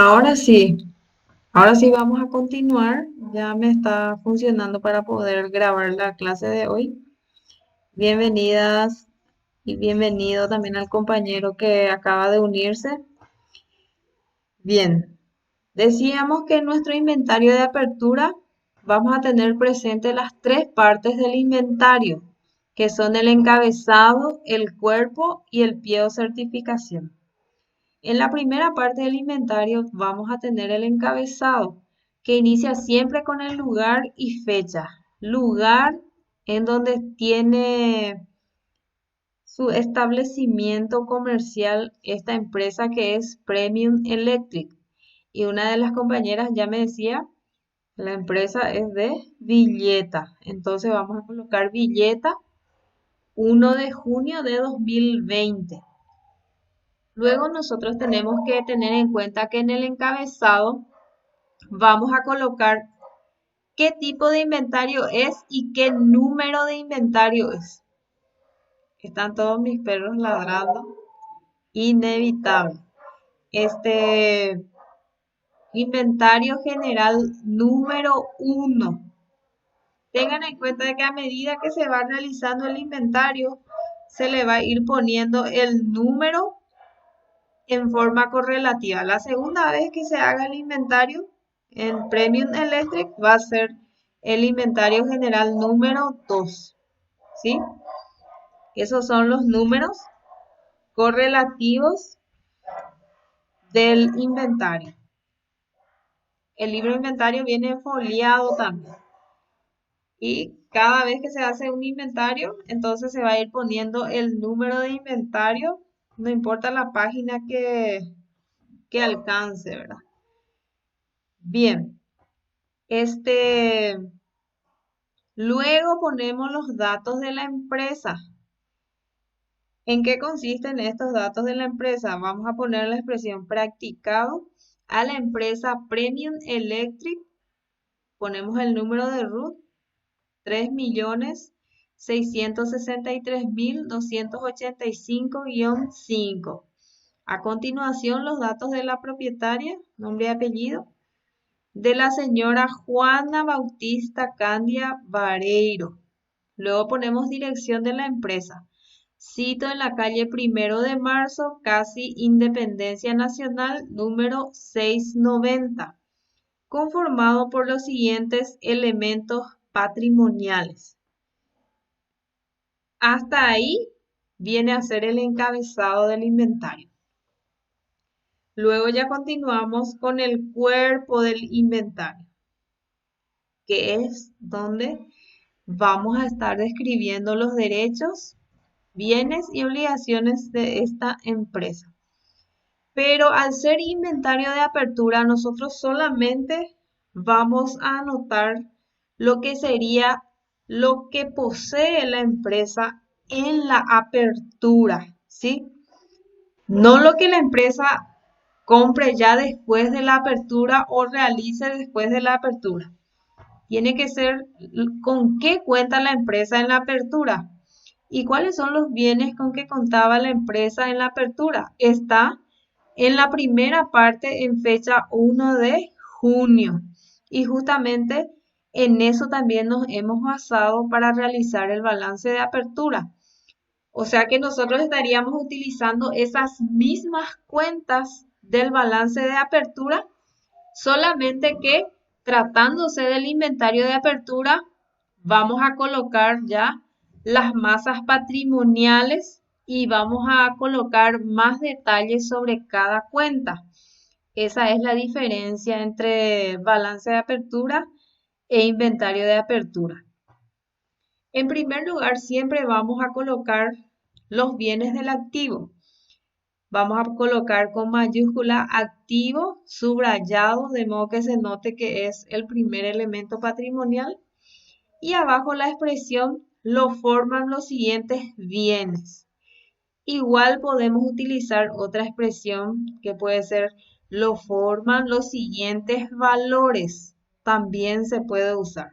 Ahora sí, ahora sí vamos a continuar. Ya me está funcionando para poder grabar la clase de hoy. Bienvenidas y bienvenido también al compañero que acaba de unirse. Bien, decíamos que en nuestro inventario de apertura vamos a tener presente las tres partes del inventario, que son el encabezado, el cuerpo y el pie o certificación. En la primera parte del inventario vamos a tener el encabezado, que inicia siempre con el lugar y fecha. Lugar en donde tiene su establecimiento comercial esta empresa que es Premium Electric. Y una de las compañeras ya me decía, la empresa es de Villeta. Entonces vamos a colocar Villeta 1 de junio de 2020. Luego nosotros tenemos que tener en cuenta que en el encabezado vamos a colocar qué tipo de inventario es y qué número de inventario es. Están todos mis perros ladrando. Inevitable. Este inventario general número 1. Tengan en cuenta que a medida que se va realizando el inventario, se le va a ir poniendo el número en forma correlativa. La segunda vez que se haga el inventario en Premium Electric va a ser el inventario general número 2, ¿sí? Esos son los números correlativos del inventario. El libro de inventario viene foliado también. Y cada vez que se hace un inventario, entonces se va a ir poniendo el número de inventario, no importa la página que alcance, ¿verdad? Bien, este, luego ponemos los datos de la empresa. ¿En qué consisten estos datos de la empresa? Vamos a poner la expresión practicado a la empresa Premium Electric. Ponemos el número de RUT 3.663.285-5. A continuación, los datos de la propietaria, nombre y apellido, de la señora Juana Bautista Candia Vareiro. Luego ponemos dirección de la empresa. Sito en la calle 1 de Marzo, casi Independencia Nacional, número 690, conformado por los siguientes elementos patrimoniales. Hasta ahí viene a ser el encabezado del inventario. Luego ya continuamos con el cuerpo del inventario, que es donde vamos a estar describiendo los derechos, bienes y obligaciones de esta empresa. Pero al ser inventario de apertura, nosotros solamente vamos a anotar lo que sería lo que posee la empresa en la apertura, ¿sí? No lo que la empresa compre ya después de la apertura o realice después de la apertura. Tiene que ser con qué cuenta la empresa en la apertura y cuáles son los bienes con que contaba la empresa en la apertura. Está en la primera parte en fecha 1 de junio y justamente en eso también nos hemos basado para realizar el balance de apertura. O sea que nosotros estaríamos utilizando esas mismas cuentas del balance de apertura, solamente que tratándose del inventario de apertura, vamos a colocar ya las masas patrimoniales y vamos a colocar más detalles sobre cada cuenta. Esa es la diferencia entre balance de apertura e inventario de apertura. En primer lugar, siempre vamos a colocar los bienes del activo. Vamos a colocar con mayúscula activo subrayado, de modo que se note que es el primer elemento patrimonial. Y abajo la expresión lo forman los siguientes bienes. Igual podemos utilizar otra expresión que puede ser lo forman los siguientes valores. También se puede usar.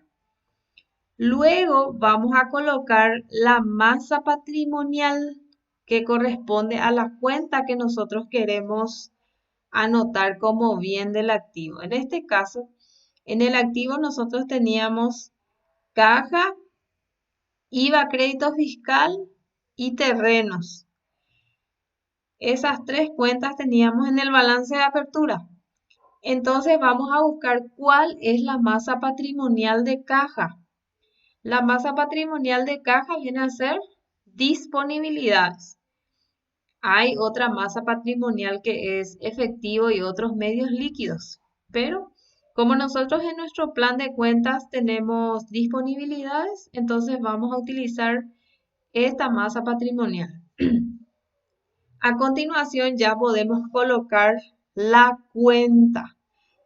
Luego vamos a colocar la masa patrimonial que corresponde a la cuenta que nosotros queremos anotar como bien del activo. En este caso, en el activo nosotros teníamos caja, IVA, crédito fiscal y terrenos. Esas tres cuentas teníamos en el balance de apertura. Entonces vamos a buscar cuál es la masa patrimonial de caja. La masa patrimonial de caja viene a ser disponibilidades. Hay otra masa patrimonial que es efectivo y otros medios líquidos. Pero como nosotros en nuestro plan de cuentas tenemos disponibilidades, entonces vamos a utilizar esta masa patrimonial. A continuación ya podemos colocar la cuenta.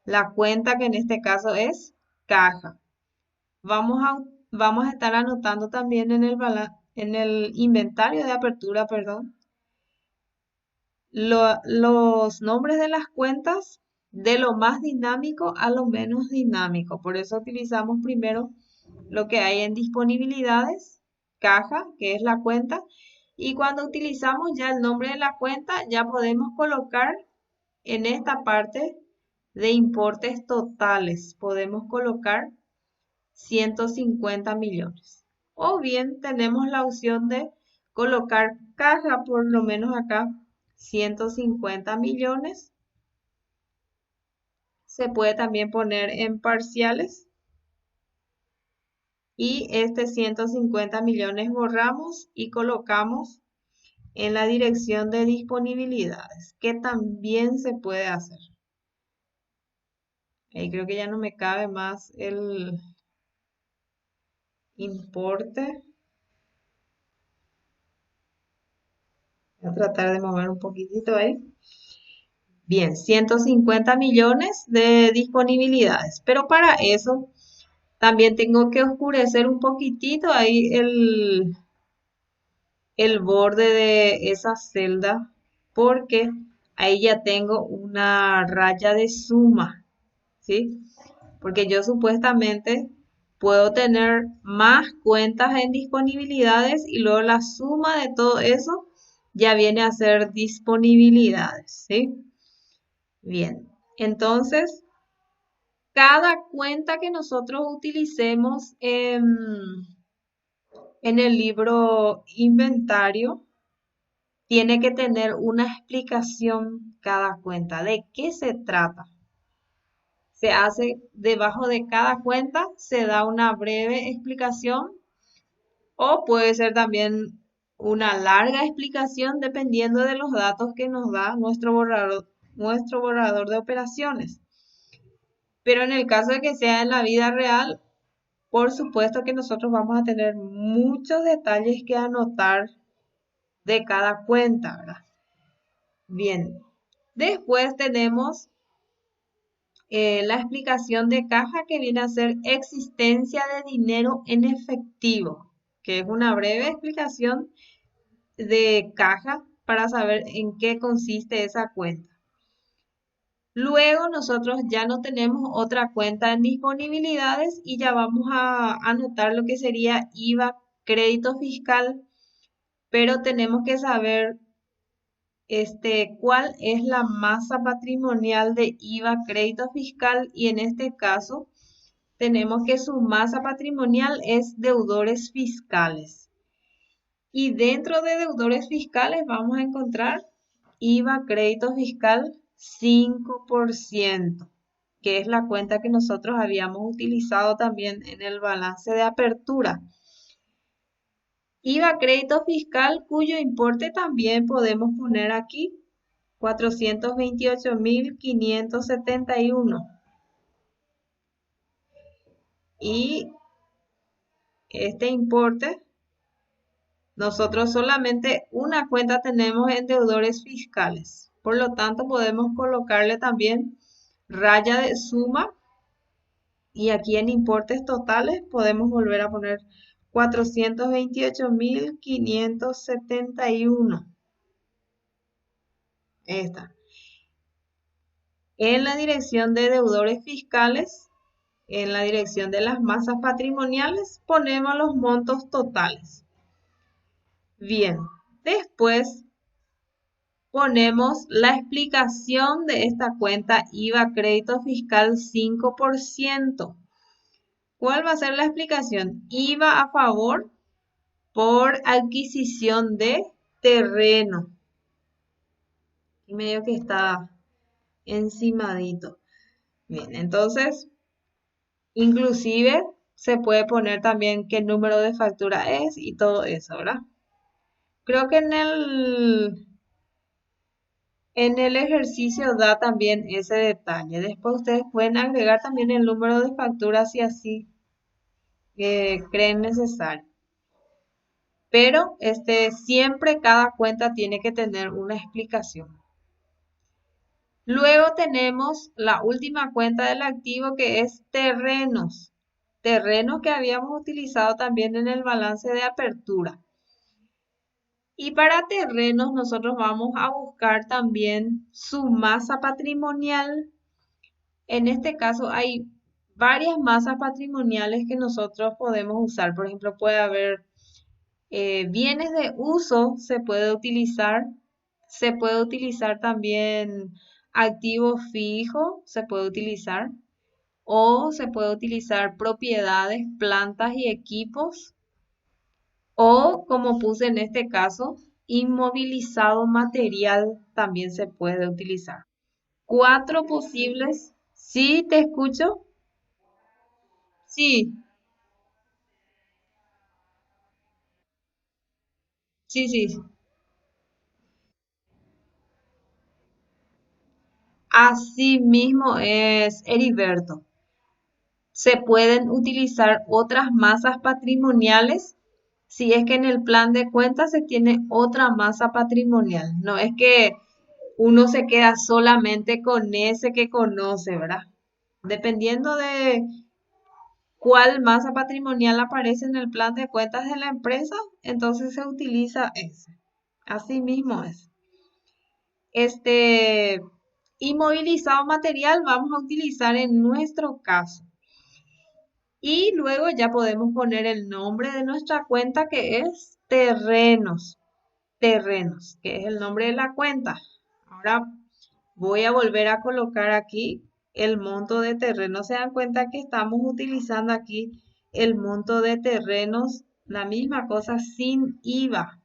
La cuenta que en este caso es caja. Vamos a estar anotando también en el inventario de apertura, perdón, los nombres de las cuentas de lo más dinámico a lo menos dinámico. Por eso utilizamos primero lo que hay en disponibilidades, caja, que es la cuenta, y cuando utilizamos ya el nombre de la cuenta, ya podemos colocar en esta parte de importes totales, podemos colocar 150 millones. O bien tenemos la opción de colocar caja, por lo menos acá, 150 millones. Se puede también poner en parciales. Y este 150 millones borramos y colocamos en la dirección de disponibilidades, que también se puede hacer. Ahí creo que ya no me cabe más el importe. Voy a tratar de mover un poquitito ahí. Bien, 150 millones de disponibilidades, pero para eso también tengo que oscurecer un poquitito ahí el borde de esa celda, porque ahí ya tengo una raya de suma, ¿sí? Porque yo supuestamente puedo tener más cuentas en disponibilidades y luego la suma de todo eso ya viene a ser disponibilidades, ¿sí? Bien, entonces cada cuenta que nosotros utilicemos en el libro inventario tiene que tener una explicación cada cuenta. ¿De qué se trata? Se hace debajo de cada cuenta, se da una breve explicación o puede ser también una larga explicación dependiendo de los datos que nos da nuestro borrador de operaciones. Pero en el caso de que sea en la vida real, por supuesto que nosotros vamos a tener muchos detalles que anotar de cada cuenta, ¿verdad? Bien, después tenemos la explicación de caja que viene a ser existencia de dinero en efectivo, que es una breve explicación de caja para saber en qué consiste esa cuenta. Luego nosotros ya no tenemos otra cuenta en disponibilidades y ya vamos a anotar lo que sería IVA, crédito fiscal, pero tenemos que saber cuál es la masa patrimonial de IVA, crédito fiscal y en este caso tenemos que su masa patrimonial es deudores fiscales. Y dentro de deudores fiscales vamos a encontrar IVA, crédito fiscal 5%, que es la cuenta que nosotros habíamos utilizado también en el balance de apertura. IVA, crédito fiscal, cuyo importe también podemos poner aquí, 428.571. Y este importe, nosotros solamente una cuenta tenemos en deudores fiscales. Por lo tanto, podemos colocarle también raya de suma. Y aquí en importes totales podemos volver a poner 428.571. Esta. En la dirección de deudores fiscales, en la dirección de las masas patrimoniales, ponemos los montos totales. Bien, después ponemos la explicación de esta cuenta IVA crédito fiscal 5%. ¿Cuál va a ser la explicación? IVA a favor por adquisición de terreno. Y medio que está encimadito. Bien, entonces, inclusive se puede poner también qué número de factura es y todo eso, ¿verdad? Creo que en el ejercicio da también ese detalle. Después ustedes pueden agregar también el número de factura si así creen necesario. Pero siempre cada cuenta tiene que tener una explicación. Luego tenemos la última cuenta del activo que es terrenos. Terrenos que habíamos utilizado también en el balance de apertura. Y para terrenos nosotros vamos a buscar también su masa patrimonial. En este caso hay varias masas patrimoniales que nosotros podemos usar. Por ejemplo, puede haber bienes de uso, se puede utilizar también activo fijo, se puede utilizar, o se puede utilizar propiedades, plantas y equipos, o como puse en este caso, inmovilizado material también se puede utilizar. Cuatro posibles. ¿Sí te escucho? Sí, sí, sí. Así mismo es, Heriberto. Se pueden utilizar otras masas patrimoniales si es que en el plan de cuentas se tiene otra masa patrimonial. No es que uno se queda solamente con ese que conoce, ¿verdad? Dependiendo de cuál masa patrimonial aparece en el plan de cuentas de la empresa, entonces se utiliza ese. Así mismo es. Este inmovilizado material vamos a utilizar en nuestro caso. Y luego ya podemos poner el nombre de nuestra cuenta que es terrenos. Terrenos, que es el nombre de la cuenta. Ahora voy a volver a colocar aquí el monto de terrenos. Se dan cuenta que estamos utilizando aquí el monto de terrenos, la misma cosa sin IVA.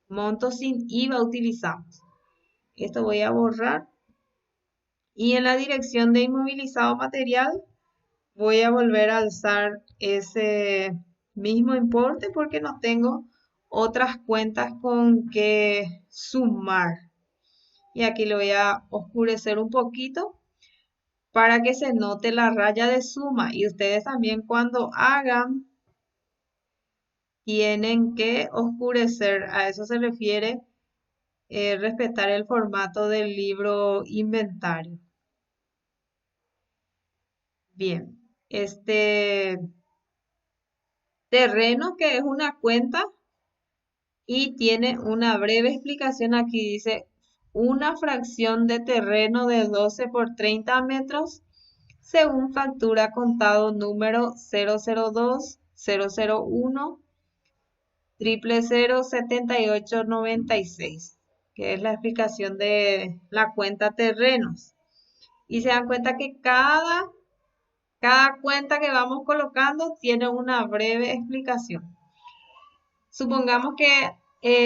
Monto sin IVA utilizamos. Esto voy a borrar. Y en la dirección de inmovilizado material voy a volver a alzar ese mismo importe porque no tengo otras cuentas con que sumar. Y aquí lo voy a oscurecer un poquito para que se note la raya de suma. Y ustedes también cuando hagan tienen que oscurecer. A eso se refiere respetar el formato del libro inventario. Bien, terreno que es una cuenta y tiene una breve explicación aquí. Dice, una fracción de terreno de 12 por 30 metros según factura contado número 002 001 0007896, que es la explicación de la cuenta terrenos. Y se dan cuenta que cada cuenta que vamos colocando tiene una breve explicación. Supongamos que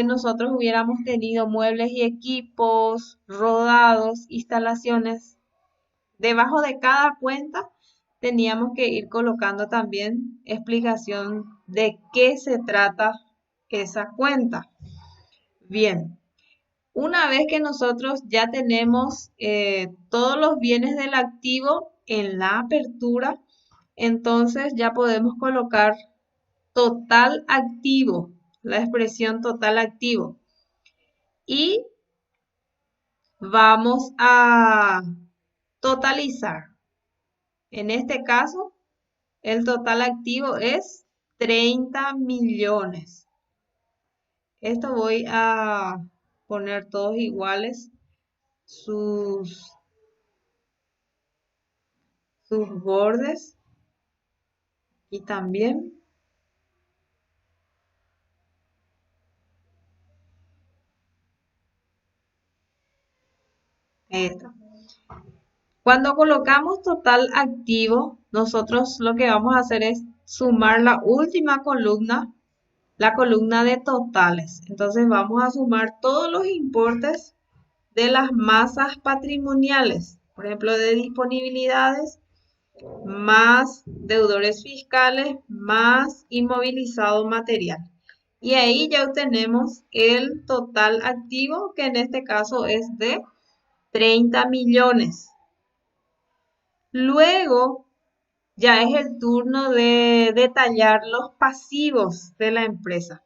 nosotros hubiéramos tenido muebles y equipos, rodados, instalaciones. Debajo de cada cuenta teníamos que ir colocando también explicación de qué se trata esa cuenta. Bien, una vez que nosotros ya tenemos todos los bienes del activo en la apertura, entonces ya podemos colocar total activo, la expresión total activo. Y vamos a totalizar. En este caso, el total activo es 30 millones. Esto voy a poner todos iguales, sus bordes y también Esta. Cuando colocamos total activo, nosotros lo que vamos a hacer es sumar la última columna, la columna de totales. Entonces vamos a sumar todos los importes de las masas patrimoniales, por ejemplo, de disponibilidades, más deudores fiscales, más inmovilizado material. Y ahí ya obtenemos el total activo, que en este caso es de 30 millones. Luego ya es el turno de detallar los pasivos de la empresa.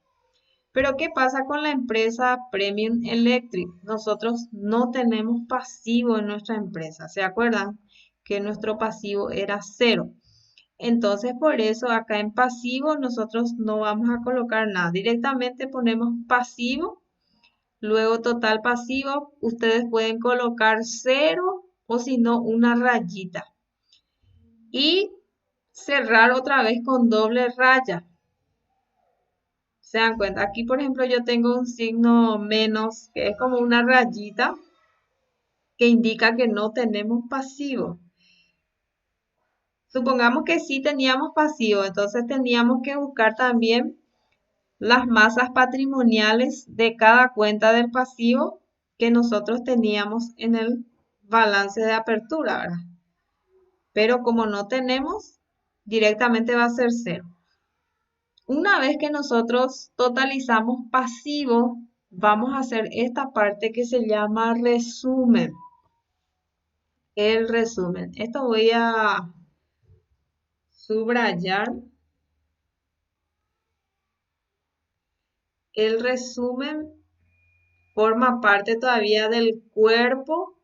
Pero ¿qué pasa con la empresa Premium Electric? Nosotros no tenemos pasivo en nuestra empresa. ¿Se acuerdan que nuestro pasivo era cero? Entonces, por eso acá en pasivo nosotros no vamos a colocar nada. Directamente ponemos pasivo, luego total pasivo. Ustedes pueden colocar cero o si no una rayita. Y cerrar otra vez con doble raya. ¿Se dan cuenta? Aquí, por ejemplo, yo tengo un signo menos, que es como una rayita, que indica que no tenemos pasivo. Supongamos que sí teníamos pasivo, entonces teníamos que buscar también las masas patrimoniales de cada cuenta del pasivo que nosotros teníamos en el balance de apertura, ¿verdad? Pero como no tenemos, directamente va a ser cero. Una vez que nosotros totalizamos pasivo, vamos a hacer esta parte que se llama resumen. El resumen. Esto voy a subrayar. El resumen forma parte todavía del cuerpo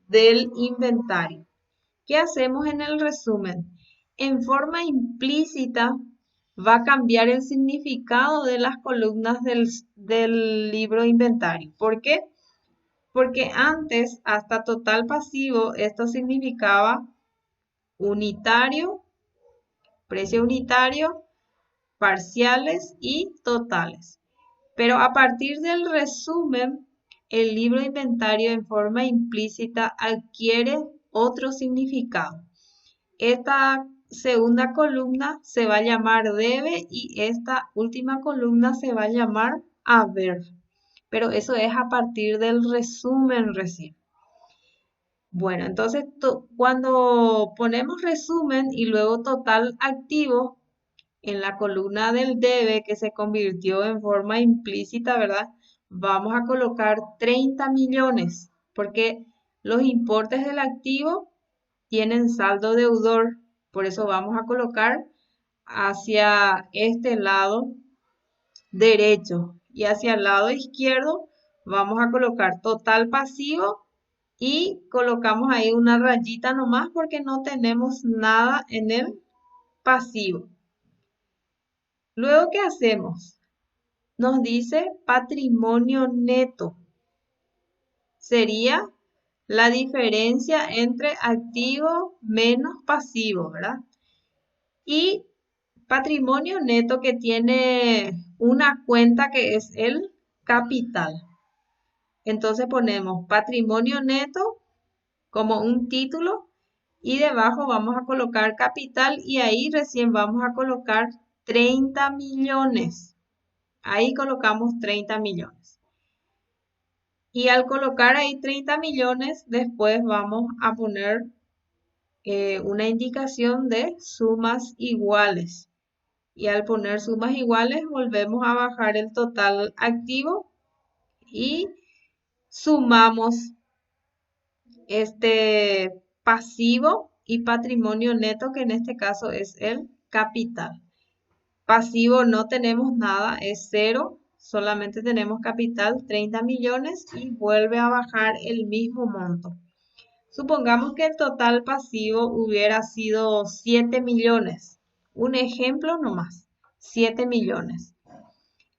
del inventario. ¿Qué hacemos en el resumen? En forma implícita va a cambiar el significado de las columnas del libro inventario. ¿Por qué? Porque antes, hasta total pasivo, esto significaba unitario, precio unitario, parciales y totales. Pero a partir del resumen, el libro de inventario en forma implícita adquiere otro significado. Esta segunda columna se va a llamar debe y esta última columna se va a llamar haber. Pero eso es a partir del resumen recién. Bueno, entonces cuando ponemos resumen y luego total activo en la columna del debe que se convirtió en forma implícita, ¿verdad? Vamos a colocar 30 millones porque los importes del activo tienen saldo deudor. Por eso vamos a colocar hacia este lado derecho y hacia el lado izquierdo vamos a colocar total pasivo y colocamos ahí una rayita nomás porque no tenemos nada en el pasivo. Luego, ¿qué hacemos? Nos dice patrimonio neto. Sería la diferencia entre activo menos pasivo, ¿verdad? Y patrimonio neto que tiene una cuenta que es el capital. Entonces ponemos patrimonio neto como un título y debajo vamos a colocar capital y ahí recién vamos a colocar 30 millones. Ahí colocamos 30 millones. Y al colocar ahí 30 millones, después vamos a poner una indicación de sumas iguales. Y al poner sumas iguales, volvemos a bajar el total activo y sumamos este pasivo y patrimonio neto, que en este caso es el capital. Pasivo no tenemos nada, es cero, solamente tenemos capital 30 millones y vuelve a bajar el mismo monto. Supongamos que el total pasivo hubiera sido 7 millones. Un ejemplo nomás, 7 millones.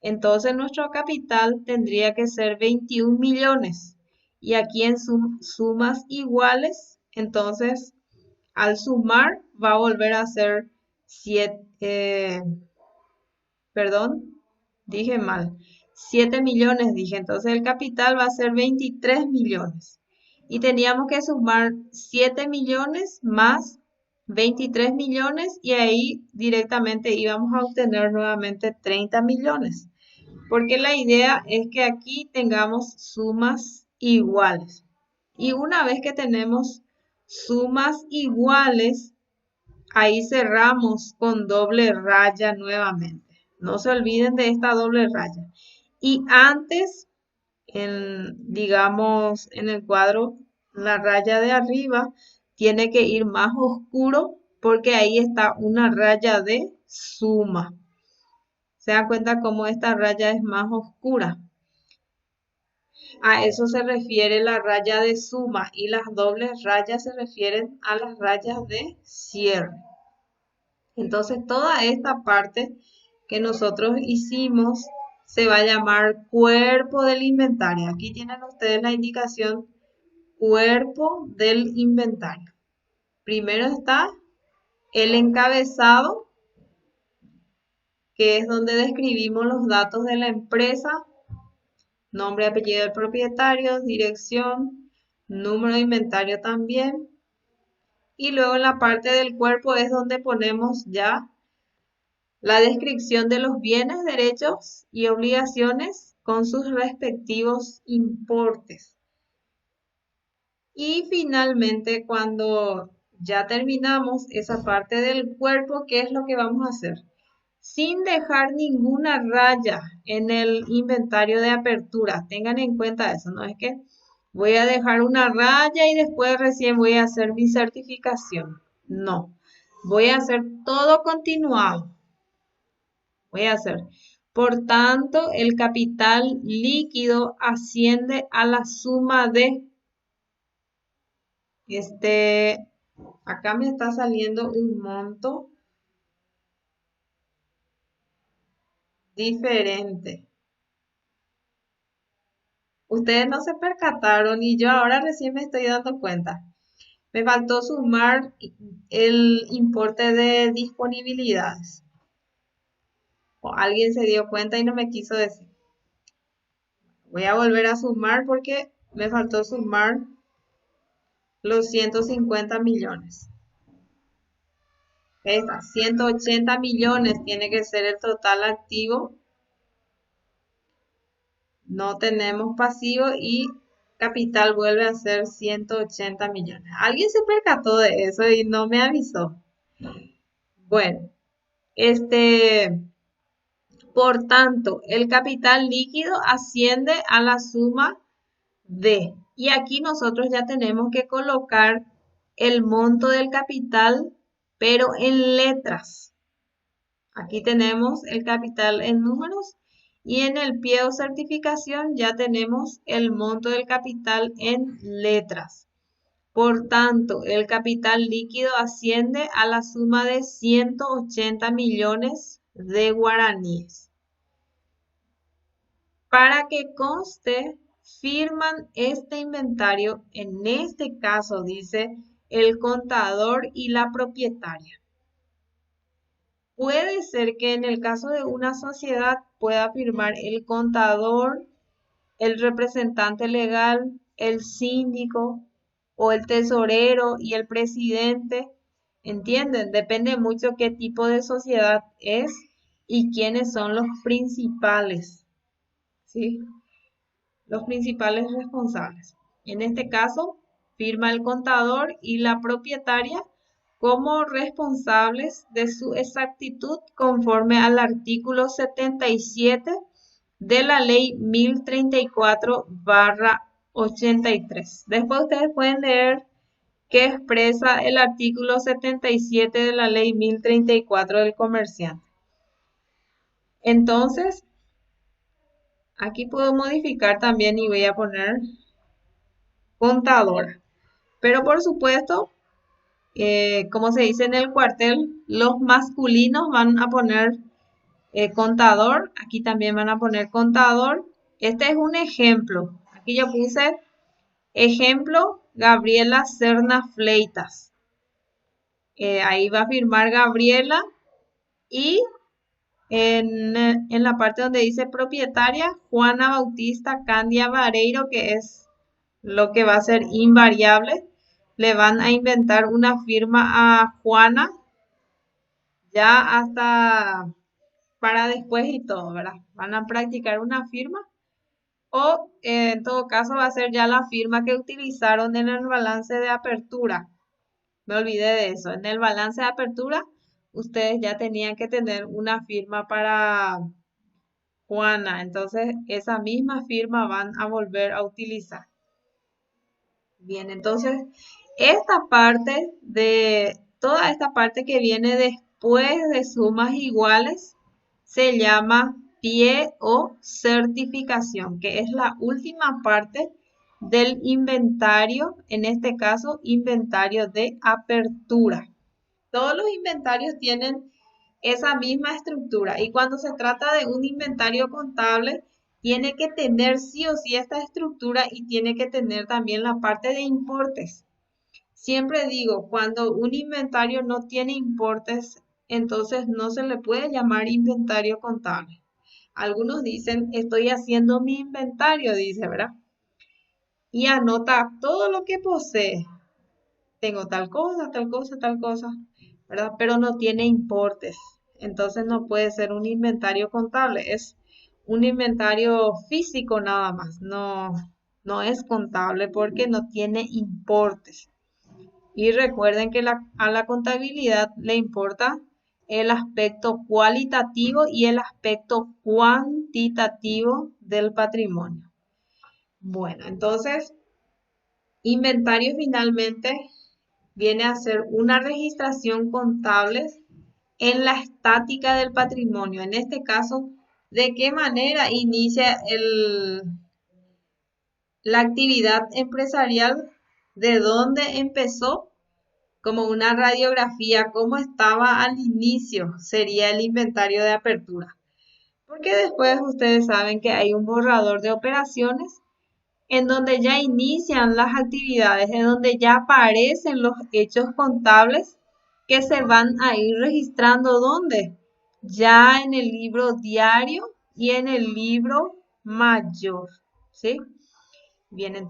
Entonces nuestro capital tendría que ser 21 millones. Y aquí en sumas iguales, entonces al sumar va a volver a ser 7, perdón, dije mal, 7 millones dije, entonces el capital va a ser 23 millones. y teníamos que sumar 7 millones más 23 millones y ahí directamente íbamos a obtener nuevamente 30 millones. Porque la idea es que aquí tengamos sumas iguales. Y una vez que tenemos sumas iguales, ahí cerramos con doble raya nuevamente. No se olviden de esta doble raya. Y antes, digamos, en el cuadro, la raya de arriba tiene que ir más oscuro porque ahí está una raya de suma. ¿Se dan cuenta cómo esta raya es más oscura? A eso se refiere la raya de suma y las dobles rayas se refieren a las rayas de cierre. Entonces toda esta parte que nosotros hicimos se va a llamar cuerpo del inventario. Aquí tienen ustedes la indicación cuerpo del inventario. Primero está el encabezado, que es donde describimos los datos de la empresa, nombre, apellido del propietario, dirección, número de inventario también. Y luego en la parte del cuerpo es donde ponemos ya la descripción de los bienes, derechos y obligaciones con sus respectivos importes. Y finalmente, cuando ya terminamos esa parte del cuerpo, ¿qué es lo que vamos a hacer? Sin dejar ninguna raya en el inventario de apertura. Tengan en cuenta eso, no es que voy a dejar una raya y después recién voy a hacer mi certificación. No, voy a hacer todo continuado. Voy a hacer. Por tanto, el capital líquido asciende a la suma de acá me está saliendo un monto diferente. Ustedes no se percataron y yo ahora recién me estoy dando cuenta. Me faltó sumar el importe de disponibilidades. O alguien se dio cuenta y no me quiso decir. Voy a volver a sumar porque me faltó sumar los 150 millones. Esta, 180 millones tiene que ser el total activo. No tenemos pasivo y capital vuelve a ser 180 millones. Alguien se percató de eso y no me avisó. Bueno, por tanto, el capital líquido asciende a la suma de. Y aquí nosotros ya tenemos que colocar el monto del capital, pero en letras. Aquí tenemos el capital en números y en el pie o certificación ya tenemos el monto del capital en letras. Por tanto, el capital líquido asciende a la suma de 180 millones de guaraníes. Para que conste, firman este inventario, en este caso dice el contador y la propietaria. Puede ser que en el caso de una sociedad pueda firmar el contador, el representante legal, el síndico o el tesorero y el presidente. ¿Entienden? Depende mucho qué tipo de sociedad es y quiénes son los principales, ¿sí? Los principales responsables. En este caso, firma el contador y la propietaria como responsables de su exactitud conforme al artículo 77 de la ley 1034/83. Después ustedes pueden leer qué expresa el artículo 77 de la ley 1034 del comerciante. Entonces, aquí puedo modificar también y voy a poner contadora. Pero por supuesto, como se dice en el cuartel, los masculinos van a poner contador. Aquí también van a poner contador. Este es un ejemplo. Aquí yo puse ejemplo Gabriela Serna Fleitas. Ahí va a firmar Gabriela y en la parte donde dice propietaria, Juana Bautista Candia Vareiro, que es lo que va a ser invariable, le van a inventar una firma a Juana ya hasta para después y todo, ¿verdad? Van a practicar una firma o en todo caso va a ser ya la firma que utilizaron en el balance de apertura. Me olvidé de eso. En el balance de apertura, ustedes ya tenían que tener una firma para Juana. Entonces, esa misma firma van a volver a utilizar. Bien, entonces, toda esta parte que viene después de sumas iguales, se llama pie o certificación, que es la última parte del inventario, en este caso, inventario de apertura. Todos los inventarios tienen esa misma estructura y cuando se trata de un inventario contable, tiene que tener sí o sí esta estructura y tiene que tener también la parte de importes. Siempre digo, cuando un inventario no tiene importes, entonces no se le puede llamar inventario contable. Algunos dicen, estoy haciendo mi inventario, dice, ¿verdad? Y anota todo lo que posee. Tengo tal cosa, tal cosa, tal cosa, ¿verdad? Pero no tiene importes. Entonces no puede ser un inventario contable, es un inventario físico nada más. No, no es contable porque no tiene importes. Y recuerden que a la contabilidad le importa el aspecto cualitativo y el aspecto cuantitativo del patrimonio. Bueno, entonces, inventario finalmente viene a ser una registración contable en la estática del patrimonio. En este caso, ¿de qué manera inicia la actividad empresarial? ¿De dónde empezó? Como una radiografía, cómo estaba al inicio, sería el inventario de apertura. Porque después ustedes saben que hay un borrador de operaciones en donde ya inician las actividades, en donde ya aparecen los hechos contables que se van a ir registrando. ¿Dónde? Ya en el libro diario y en el libro mayor, ¿sí? Bien, entonces